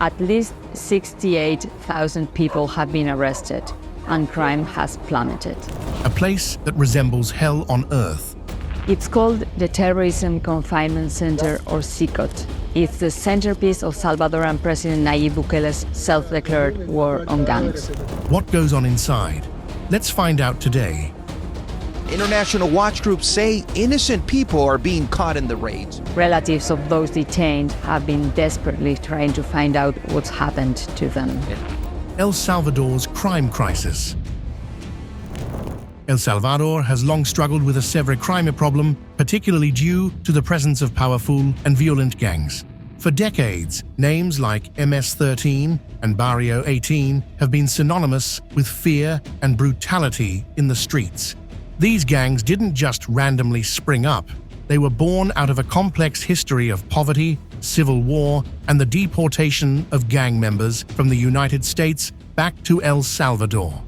At least 68,000 people have been arrested, and crime has plummeted. A place that resembles hell on earth. It's called the Terrorism Confinement Center, or CICOT. It's the centerpiece of Salvadoran President Nayib Bukele's self-declared war on gangs. What goes on inside? Let's find out today. International watch groups say innocent people are being caught in the raids. Relatives of those detained have been desperately trying to find out what's happened to them. El Salvador's crime crisis. El Salvador has long struggled with a severe crime problem, particularly due to the presence of powerful and violent gangs. For decades, names like MS-13 and Barrio 18 have been synonymous with fear and brutality in the streets. These gangs didn't just randomly spring up. They were born out of a complex history of poverty, civil war, and the deportation of gang members from the United States back to El Salvador.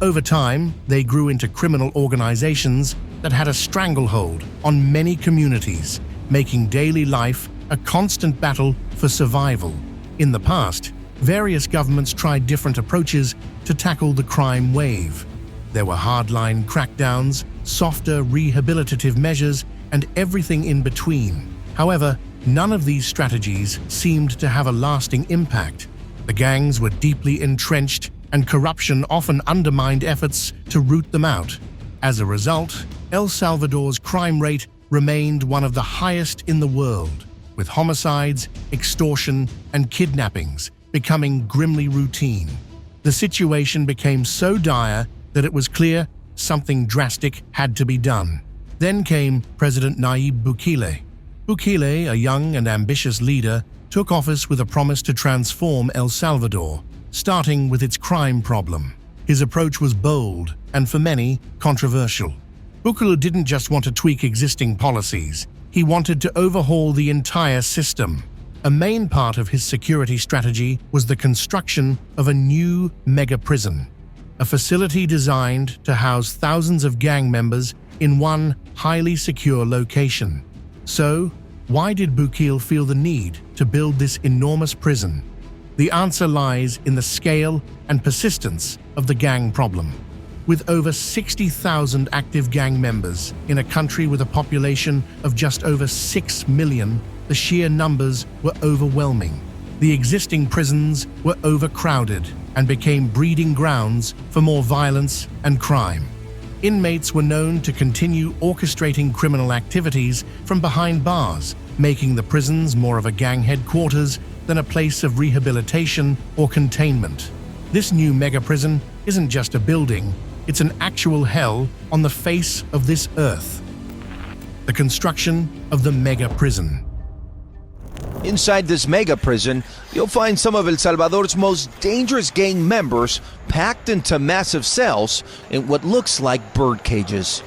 Over time, they grew into criminal organizations that had a stranglehold on many communities, making daily life a constant battle for survival. In the past, various governments tried different approaches to tackle the crime wave. There were hardline crackdowns, softer rehabilitative measures, and everything in between. However, none of these strategies seemed to have a lasting impact. The gangs were deeply entrenched, and corruption often undermined efforts to root them out. As a result, El Salvador's crime rate remained one of the highest in the world, with homicides, extortion, and kidnappings becoming grimly routine. The situation became so dire that it was clear something drastic had to be done. Then came President Nayib Bukele. Bukele, a young and ambitious leader, took office with a promise to transform El Salvador, starting with its crime problem. His approach was bold and, for many, controversial. Bukele didn't just want to tweak existing policies. He wanted to overhaul the entire system. A main part of his security strategy was the construction of a new mega-prison, a facility designed to house thousands of gang members in one highly secure location. So, why did Bukele feel the need to build this enormous prison? The answer lies in the scale and persistence of the gang problem. With over 60,000 active gang members in a country with a population of just over 6 million, the sheer numbers were overwhelming. The existing prisons were overcrowded and became breeding grounds for more violence and crime. Inmates were known to continue orchestrating criminal activities from behind bars, making the prisons more of a gang headquarters than a place of rehabilitation or containment. This new mega-prison isn't just a building, it's an actual hell on the face of this earth. The construction of the mega-prison. Inside this mega prison, you'll find some of El Salvador's most dangerous gang members packed into massive cells in what looks like bird cages.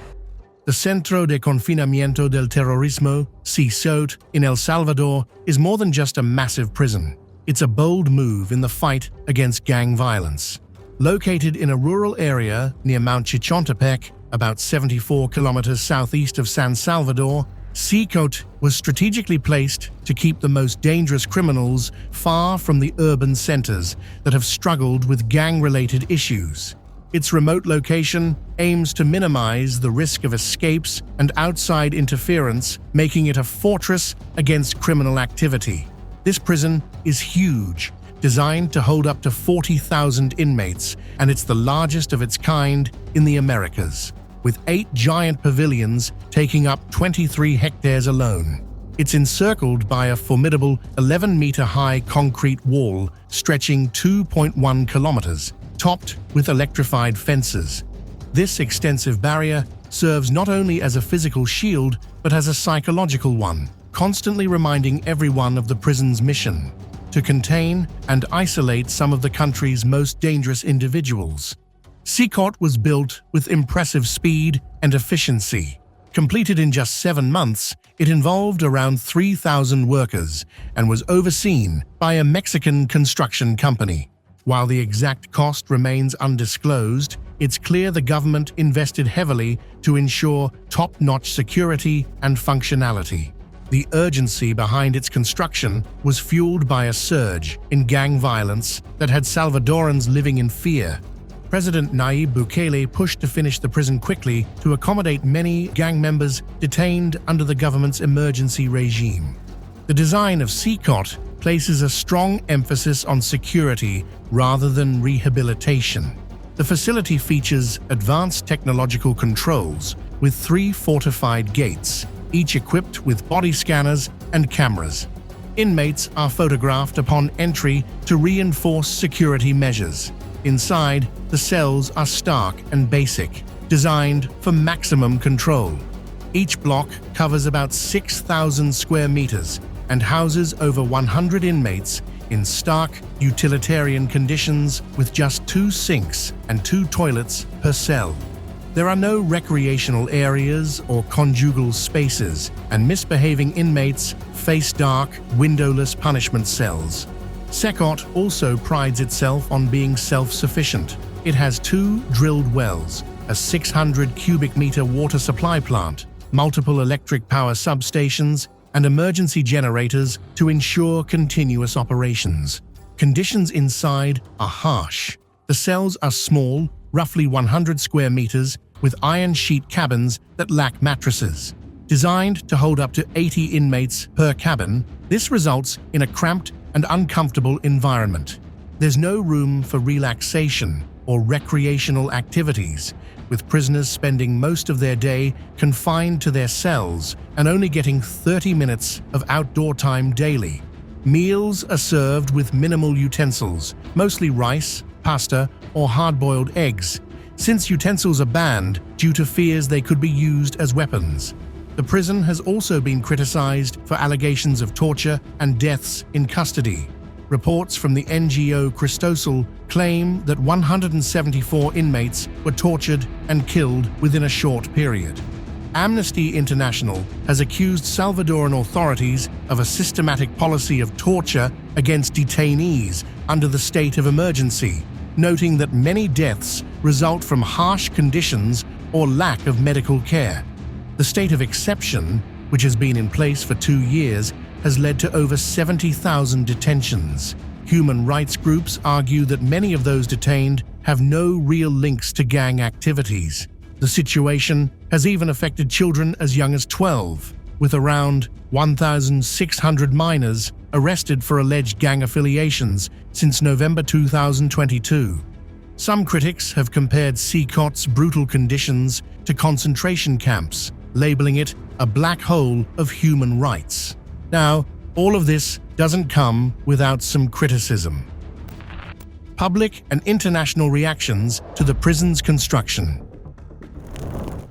The Centro de Confinamiento del Terrorismo, CICOT, in El Salvador is more than just a massive prison. It's a bold move in the fight against gang violence. Located in a rural area near Mount Chichontepec, about 74 kilometers southeast of San Salvador, CICOT was strategically placed to keep the most dangerous criminals far from the urban centers that have struggled with gang-related issues. Its remote location aims to minimize the risk of escapes and outside interference, making it a fortress against criminal activity. This prison is huge, designed to hold up to 40,000 inmates, and it's the largest of its kind in the Americas, with 8 giant pavilions taking up 23 hectares alone. It's encircled by a formidable 11-meter-high concrete wall stretching 2.1 kilometers, topped with electrified fences. This extensive barrier serves not only as a physical shield, but as a psychological one, constantly reminding everyone of the prison's mission: to contain and isolate some of the country's most dangerous individuals. CICOT was built with impressive speed and efficiency. Completed in just 7 months, it involved around 3,000 workers and was overseen by a Mexican construction company. While the exact cost remains undisclosed, it's clear the government invested heavily to ensure top-notch security and functionality. The urgency behind its construction was fueled by a surge in gang violence that had Salvadorans living in fear. President Nayib Bukele pushed to finish the prison quickly to accommodate many gang members detained under the government's emergency regime. The design of CCOT places a strong emphasis on security rather than rehabilitation. The facility features advanced technological controls with 3 fortified gates, each equipped with body scanners and cameras. Inmates are photographed upon entry to reinforce security measures. Inside, the cells are stark and basic, designed for maximum control. Each block covers about 6,000 square meters and houses over 100 inmates in stark, utilitarian conditions with just 2 sinks and 2 toilets per cell. There are no recreational areas or conjugal spaces, and misbehaving inmates face dark, windowless punishment cells. CCOT also prides itself on being self-sufficient. It has 2 drilled wells, a 600 cubic meter water supply plant, multiple electric power substations, and emergency generators to ensure continuous operations. Conditions inside are harsh. The cells are small, roughly 100 square meters, with iron sheet cabins that lack mattresses. Designed to hold up to 80 inmates per cabin, this results in a cramped and uncomfortable environment. There's no room for relaxation or recreational activities, with prisoners spending most of their day confined to their cells and only getting 30 minutes of outdoor time daily. Meals are served with minimal utensils, mostly rice, pasta, or hard-boiled eggs, since utensils are banned due to fears they could be used as weapons. The prison has also been criticized for allegations of torture and deaths in custody. Reports from the NGO Cristosal claim that 174 inmates were tortured and killed within a short period. Amnesty International has accused Salvadoran authorities of a systematic policy of torture against detainees under the state of emergency, noting that many deaths result from harsh conditions or lack of medical care. The state of exception, which has been in place for 2 years, has led to over 70,000 detentions. Human rights groups argue that many of those detained have no real links to gang activities. The situation has even affected children as young as 12, with around 1,600 minors arrested for alleged gang affiliations since November 2022. Some critics have compared CCOT's brutal conditions to concentration camps, labeling it a black hole of human rights. Now, all of this doesn't come without some criticism. Public and international reactions to the prison's construction.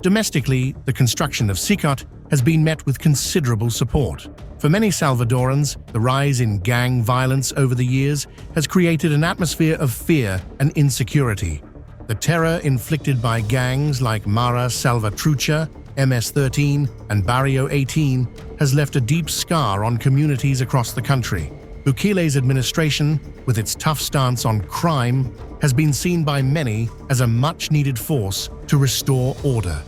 Domestically, the construction of CCOT has been met with considerable support. For many Salvadorans, the rise in gang violence over the years has created an atmosphere of fear and insecurity. The terror inflicted by gangs like Mara Salvatrucha, MS-13, and Barrio 18 has left a deep scar on communities across the country. Bukele's administration, with its tough stance on crime, has been seen by many as a much-needed force to restore order.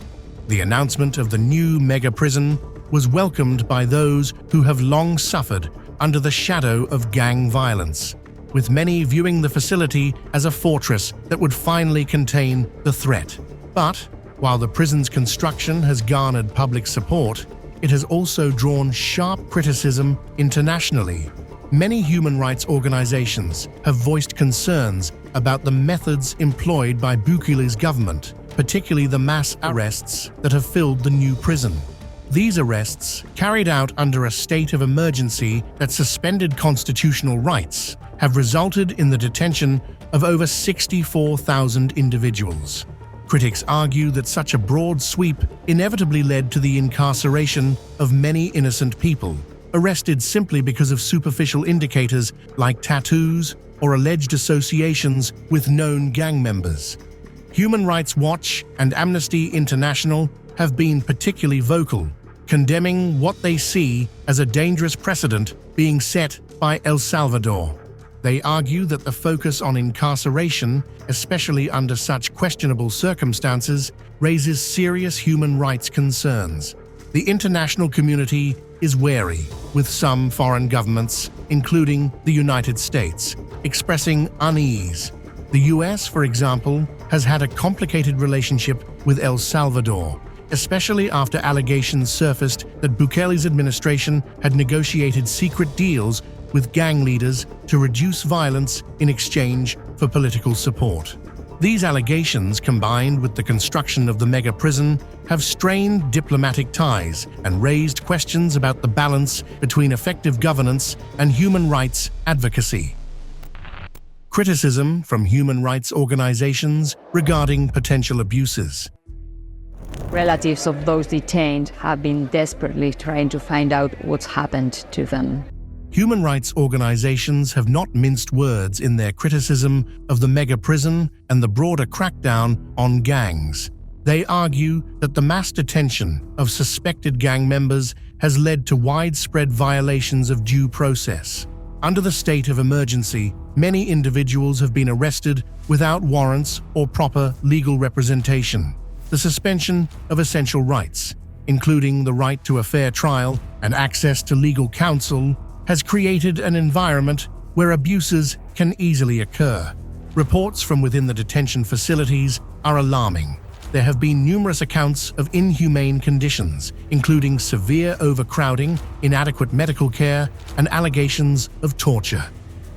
The announcement of the new mega-prison was welcomed by those who have long suffered under the shadow of gang violence, with many viewing the facility as a fortress that would finally contain the threat. But while the prison's construction has garnered public support, it has also drawn sharp criticism internationally. Many human rights organizations have voiced concerns about the methods employed by Bukele's government, particularly the mass arrests that have filled the new prison. These arrests, carried out under a state of emergency that suspended constitutional rights, have resulted in the detention of over 64,000 individuals. Critics argue that such a broad sweep inevitably led to the incarceration of many innocent people, arrested simply because of superficial indicators like tattoos or alleged associations with known gang members. Human Rights Watch and Amnesty International have been particularly vocal, condemning what they see as a dangerous precedent being set by El Salvador. They argue that the focus on incarceration, especially under such questionable circumstances, raises serious human rights concerns. The international community is wary, with some foreign governments, including the United States, expressing unease. The US, for example, has had a complicated relationship with El Salvador, especially after allegations surfaced that Bukele's administration had negotiated secret deals with gang leaders to reduce violence in exchange for political support. These allegations, combined with the construction of the mega prison, have strained diplomatic ties and raised questions about the balance between effective governance and human rights advocacy. Criticism from human rights organizations regarding potential abuses. Relatives of those detained have been desperately trying to find out what's happened to them. Human rights organizations have not minced words in their criticism of the mega prison and the broader crackdown on gangs. They argue that the mass detention of suspected gang members has led to widespread violations of due process. Under the state of emergency, many individuals have been arrested without warrants or proper legal representation. The suspension of essential rights, including the right to a fair trial and access to legal counsel, has created an environment where abuses can easily occur. Reports from within the detention facilities are alarming. There have been numerous accounts of inhumane conditions, including severe overcrowding, inadequate medical care, and allegations of torture.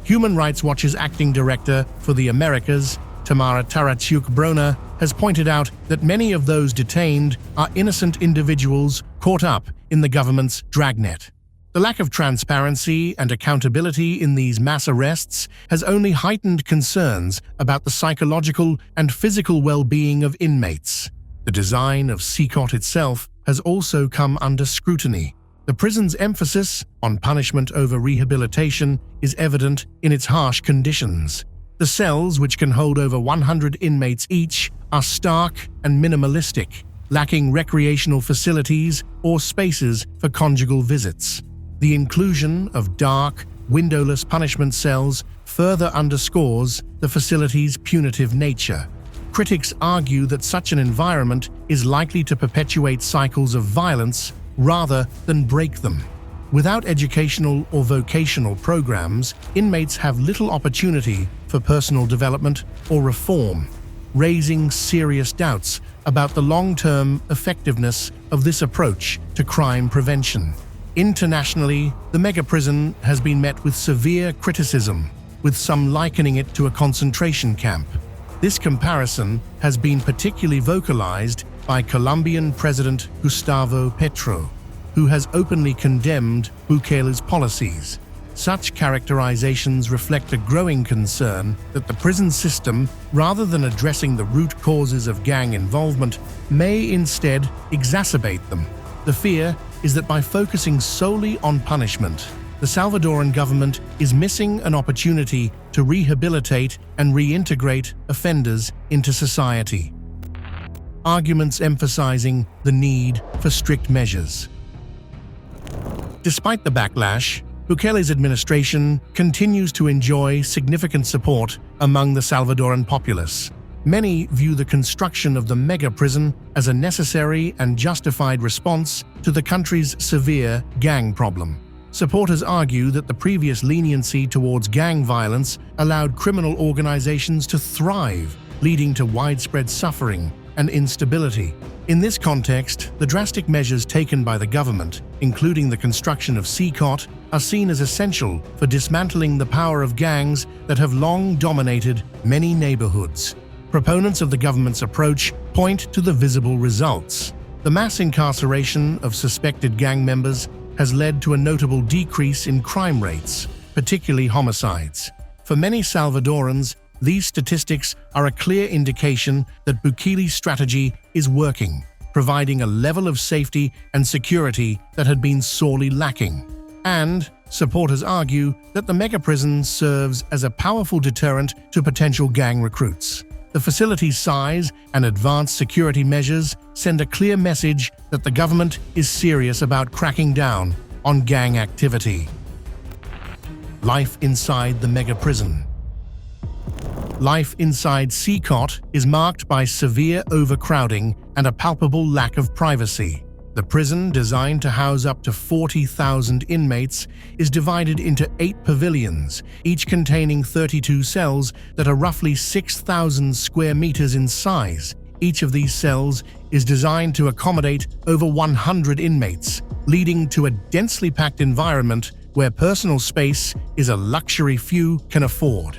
Human Rights Watch's acting director for the Americas, Tamara Tarachuk-Broner, has pointed out that many of those detained are innocent individuals caught up in the government's dragnet. The lack of transparency and accountability in these mass arrests has only heightened concerns about the psychological and physical well-being of inmates. The design of CCOT itself has also come under scrutiny. The prison's emphasis on punishment over rehabilitation is evident in its harsh conditions. The cells, which can hold over 100 inmates each, are stark and minimalistic, lacking recreational facilities or spaces for conjugal visits. The inclusion of dark, windowless punishment cells further underscores the facility's punitive nature. Critics argue that such an environment is likely to perpetuate cycles of violence rather than break them. Without educational or vocational programs, inmates have little opportunity for personal development or reform, raising serious doubts about the long-term effectiveness of this approach to crime prevention. Internationally, the mega prison has been met with severe criticism, with some likening it to a concentration camp. This comparison has been particularly vocalized by Colombian President Gustavo Petro, who has openly condemned Bukele's policies. Such characterizations reflect a growing concern that the prison system, rather than addressing the root causes of gang involvement, may instead exacerbate them. The fear is that by focusing solely on punishment, the Salvadoran government is missing an opportunity to rehabilitate and reintegrate offenders into society. Arguments emphasizing the need for strict measures. Despite the backlash, Bukele's administration continues to enjoy significant support among the Salvadoran populace. Many view the construction of the mega prison as a necessary and justified response to the country's severe gang problem. Supporters argue that the previous leniency towards gang violence allowed criminal organizations to thrive, leading to widespread suffering and instability. In this context, the drastic measures taken by the government, including the construction of CCOT, are seen as essential for dismantling the power of gangs that have long dominated many neighborhoods. Proponents of the government's approach point to the visible results. The mass incarceration of suspected gang members has led to a notable decrease in crime rates, particularly homicides. For many Salvadorans, these statistics are a clear indication that Bukele's strategy is working, providing a level of safety and security that had been sorely lacking. And supporters argue that the mega prison serves as a powerful deterrent to potential gang recruits. The facility's size and advanced security measures send a clear message that the government is serious about cracking down on gang activity. Life inside the mega prison. Life inside CCOT is marked by severe overcrowding and a palpable lack of privacy. The prison, designed to house up to 40,000 inmates, is divided into 8 pavilions, each containing 32 cells that are roughly 6,000 square meters in size. Each of these cells is designed to accommodate over 100 inmates, leading to a densely packed environment where personal space is a luxury few can afford.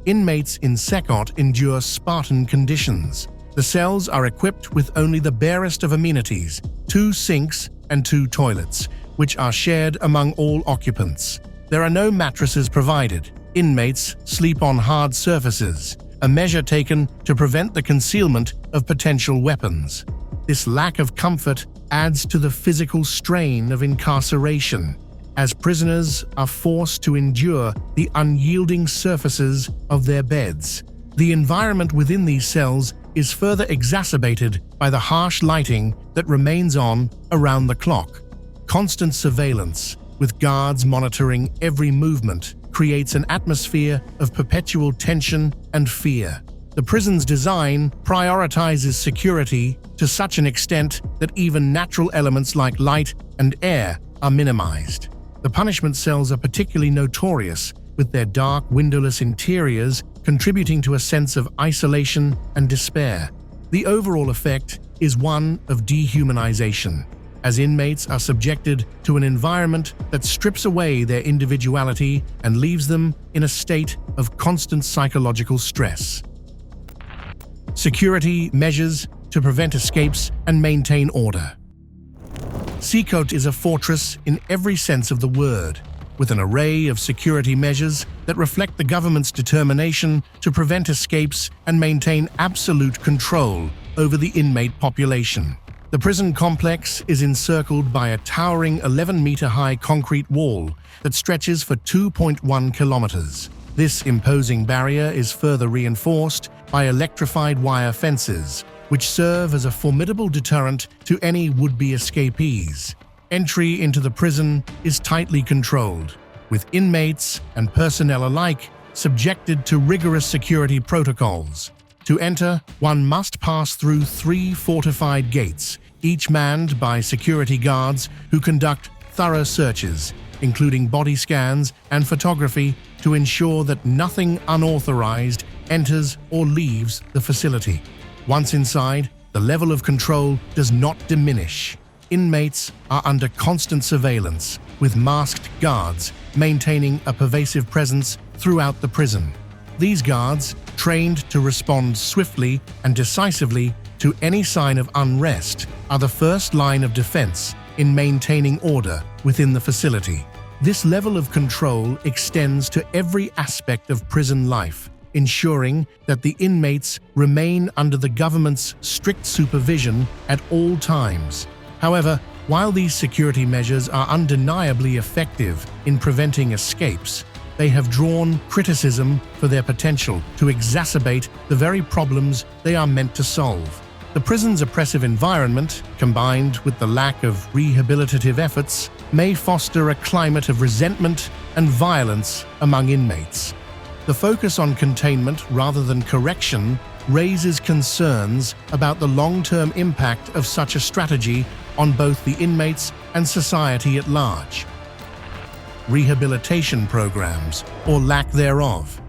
Inmates in Secot endure Spartan conditions. The cells are equipped with only the barest of amenities, 2 sinks and 2 toilets, which are shared among all occupants. There are no mattresses provided. Inmates sleep on hard surfaces, a measure taken to prevent the concealment of potential weapons. This lack of comfort adds to the physical strain of incarceration, as prisoners are forced to endure the unyielding surfaces of their beds. The environment within these cells is further exacerbated by the harsh lighting that remains on around the clock. Constant surveillance, with guards monitoring every movement, creates an atmosphere of perpetual tension and fear. The prison's design prioritizes security to such an extent that even natural elements like light and air are minimized. The punishment cells are particularly notorious, with their dark, windowless interiors contributing to a sense of isolation and despair. The overall effect is one of dehumanization, as inmates are subjected to an environment that strips away their individuality and leaves them in a state of constant psychological stress. Security measures to prevent escapes and maintain order. Secot is a fortress in every sense of the word, with an array of security measures that reflect the government's determination to prevent escapes and maintain absolute control over the inmate population. The prison complex is encircled by a towering 11-meter-high concrete wall that stretches for 2.1 kilometers. This imposing barrier is further reinforced by electrified wire fences, which serve as a formidable deterrent to any would-be escapees. Entry into the prison is tightly controlled, with inmates and personnel alike subjected to rigorous security protocols. To enter, one must pass through 3 fortified gates, each manned by security guards who conduct thorough searches, including body scans and photography, to ensure that nothing unauthorized enters or leaves the facility. Once inside, the level of control does not diminish. Inmates are under constant surveillance, with masked guards maintaining a pervasive presence throughout the prison. These guards, trained to respond swiftly and decisively to any sign of unrest, are the first line of defense in maintaining order within the facility. This level of control extends to every aspect of prison life, ensuring that the inmates remain under the government's strict supervision at all times. However, while these security measures are undeniably effective in preventing escapes, they have drawn criticism for their potential to exacerbate the very problems they are meant to solve. The prison's oppressive environment, combined with the lack of rehabilitative efforts, may foster a climate of resentment and violence among inmates. The focus on containment rather than correction raises concerns about the long-term impact of such a strategy on both the inmates and society at large. Rehabilitation programs, or lack thereof.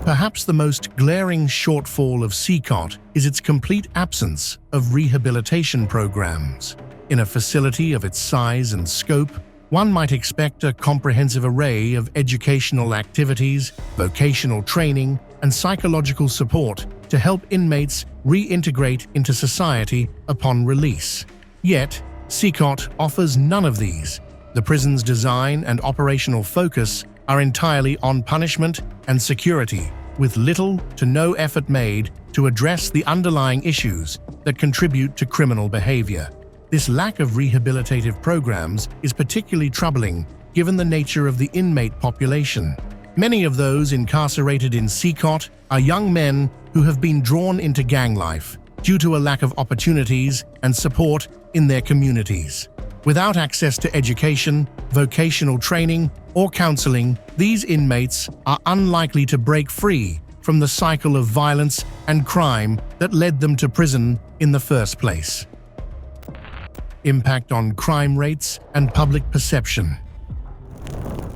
Perhaps the most glaring shortfall of Secot is its complete absence of rehabilitation programs. In a facility of its size and scope, one might expect a comprehensive array of educational activities, vocational training, and psychological support to help inmates reintegrate into society upon release. Yet, Secot offers none of these. The prison's design and operational focus are entirely on punishment and security, with little to no effort made to address the underlying issues that contribute to criminal behavior. This lack of rehabilitative programs is particularly troubling given the nature of the inmate population. Many of those incarcerated in Secot are young men who have been drawn into gang life due to a lack of opportunities and support in their communities. Without access to education, vocational training, or counseling, these inmates are unlikely to break free from the cycle of violence and crime that led them to prison in the first place. impact on crime rates and public perception.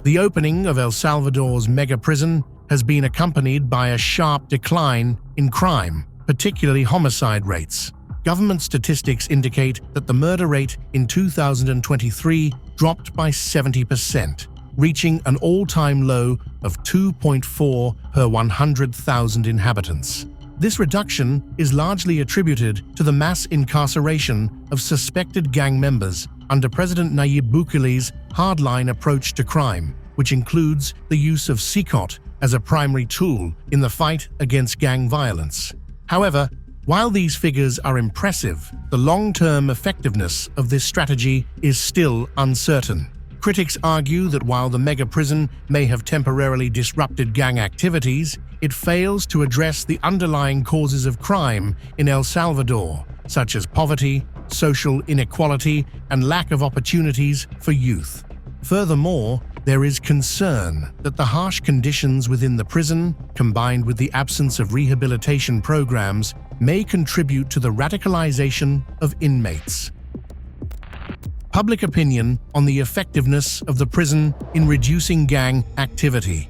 The opening of El Salvador's mega prison has been accompanied by a sharp decline in crime, particularly homicide rates. Government statistics indicate that the murder rate in 2023 dropped by 70%, reaching an all-time low of 2.4 per 100,000 inhabitants. This reduction is largely attributed to the mass incarceration of suspected gang members under President Nayib Bukele's hardline approach to crime, which includes the use of SICOT as a primary tool in the fight against gang violence. However, while these figures are impressive, the long-term effectiveness of this strategy is still uncertain. Critics argue that while the mega prison may have temporarily disrupted gang activities, it fails to address the underlying causes of crime in El Salvador, such as poverty, social inequality, and lack of opportunities for youth. Furthermore, there is concern that the harsh conditions within the prison, combined with the absence of rehabilitation programs, may contribute to the radicalization of inmates. Public opinion on the effectiveness of the prison in reducing gang activity.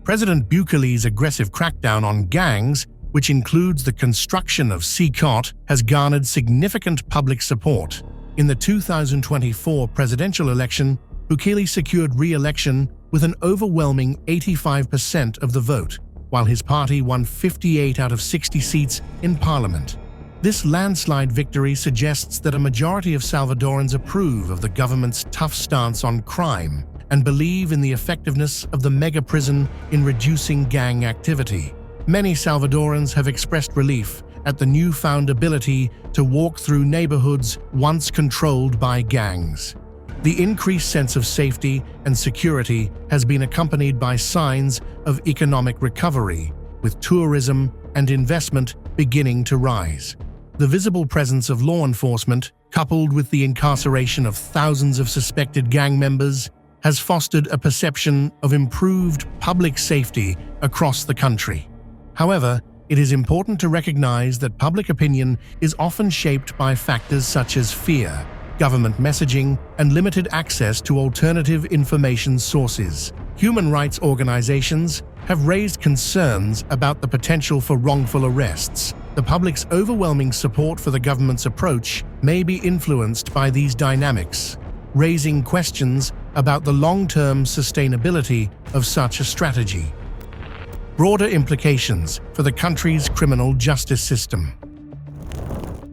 President Bukele's aggressive crackdown on gangs, which includes the construction of SICOT, has garnered significant public support. In the 2024 presidential election, Bukele secured re-election with an overwhelming 85% of the vote, while his party won 58 out of 60 seats in parliament. This landslide victory suggests that a majority of Salvadorans approve of the government's tough stance on crime and believe in the effectiveness of the mega prison in reducing gang activity. Many Salvadorans have expressed relief at the newfound ability to walk through neighborhoods once controlled by gangs. The increased sense of safety and security has been accompanied by signs of economic recovery, with tourism and investment beginning to rise. The visible presence of law enforcement, coupled with the incarceration of thousands of suspected gang members, has fostered a perception of improved public safety across the country. However, it is important to recognize that public opinion is often shaped by factors such as fear, government messaging, and limited access to alternative information sources. Human rights organizations have raised concerns about the potential for wrongful arrests. The public's overwhelming support for the government's approach may be influenced by these dynamics, raising questions about the long-term sustainability of such a strategy. Broader implications for the country's criminal justice system.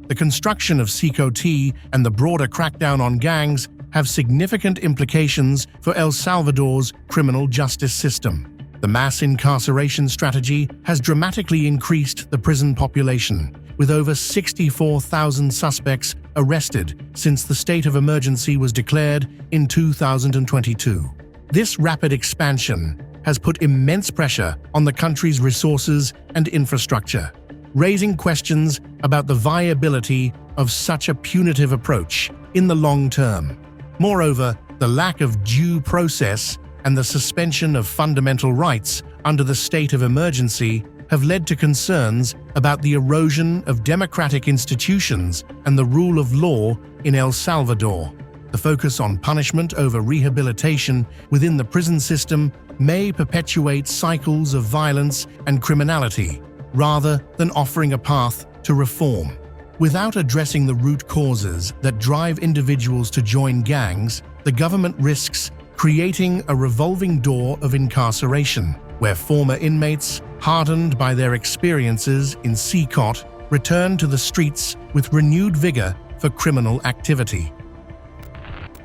The construction of SICOT and the broader crackdown on gangs have significant implications for El Salvador's criminal justice system. The mass incarceration strategy has dramatically increased the prison population, with over 64,000 suspects arrested since the state of emergency was declared in 2022. This rapid expansion has put immense pressure on the country's resources and infrastructure, raising questions about the viability of such a punitive approach in the long term. Moreover, the lack of due process and the suspension of fundamental rights under the state of emergency have led to concerns about the erosion of democratic institutions and the rule of law in El Salvador. The focus on punishment over rehabilitation within the prison system may perpetuate cycles of violence and criminality, rather than offering a path to reform. Without addressing the root causes that drive individuals to join gangs, the government risks creating a revolving door of incarceration, where former inmates, hardened by their experiences in SICOT, return to the streets with renewed vigor for criminal activity.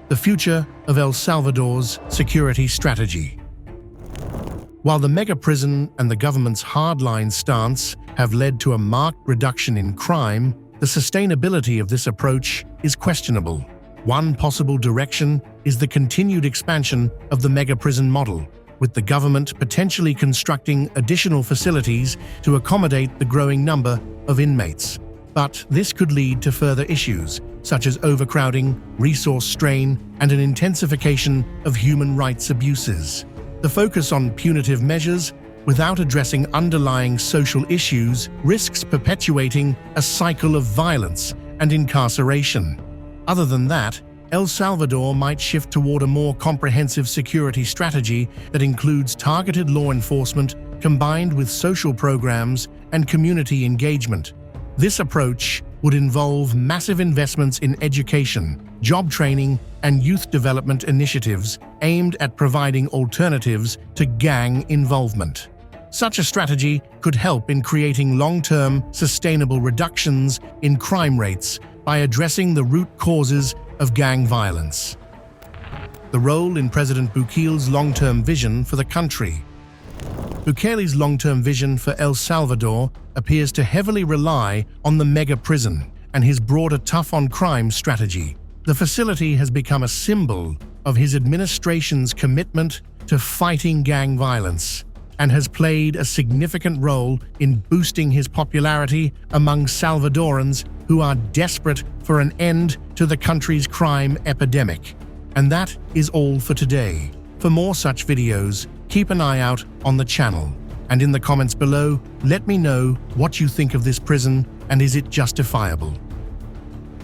The future of El Salvador's security strategy. While the mega prison and the government's hardline stance have led to a marked reduction in crime, the sustainability of this approach is questionable. One possible direction is the continued expansion of the mega prison model, with the government potentially constructing additional facilities to accommodate the growing number of inmates. But this could lead to further issues, such as overcrowding, resource strain, and an intensification of human rights abuses. The focus on punitive measures, without addressing underlying social issues, risks perpetuating a cycle of violence and incarceration. Other than that, El Salvador might shift toward a more comprehensive security strategy that includes targeted law enforcement combined with social programs and community engagement. This approach would involve massive investments in education, job training, and youth development initiatives aimed at providing alternatives to gang involvement. Such a strategy could help in creating long-term, sustainable reductions in crime rates by addressing the root causes of gang violence. The role in President Bukele's long-term vision for the country. Bukele's long-term vision for El Salvador appears to heavily rely on the mega prison and his broader tough-on-crime strategy. The facility has become a symbol of his administration's commitment to fighting gang violence and has played a significant role in boosting his popularity among Salvadorans who are desperate for an end to the country's crime epidemic. And that is all for today. For more such videos, keep an eye out on the channel. And in the comments below, let me know what you think of this prison and is it justifiable.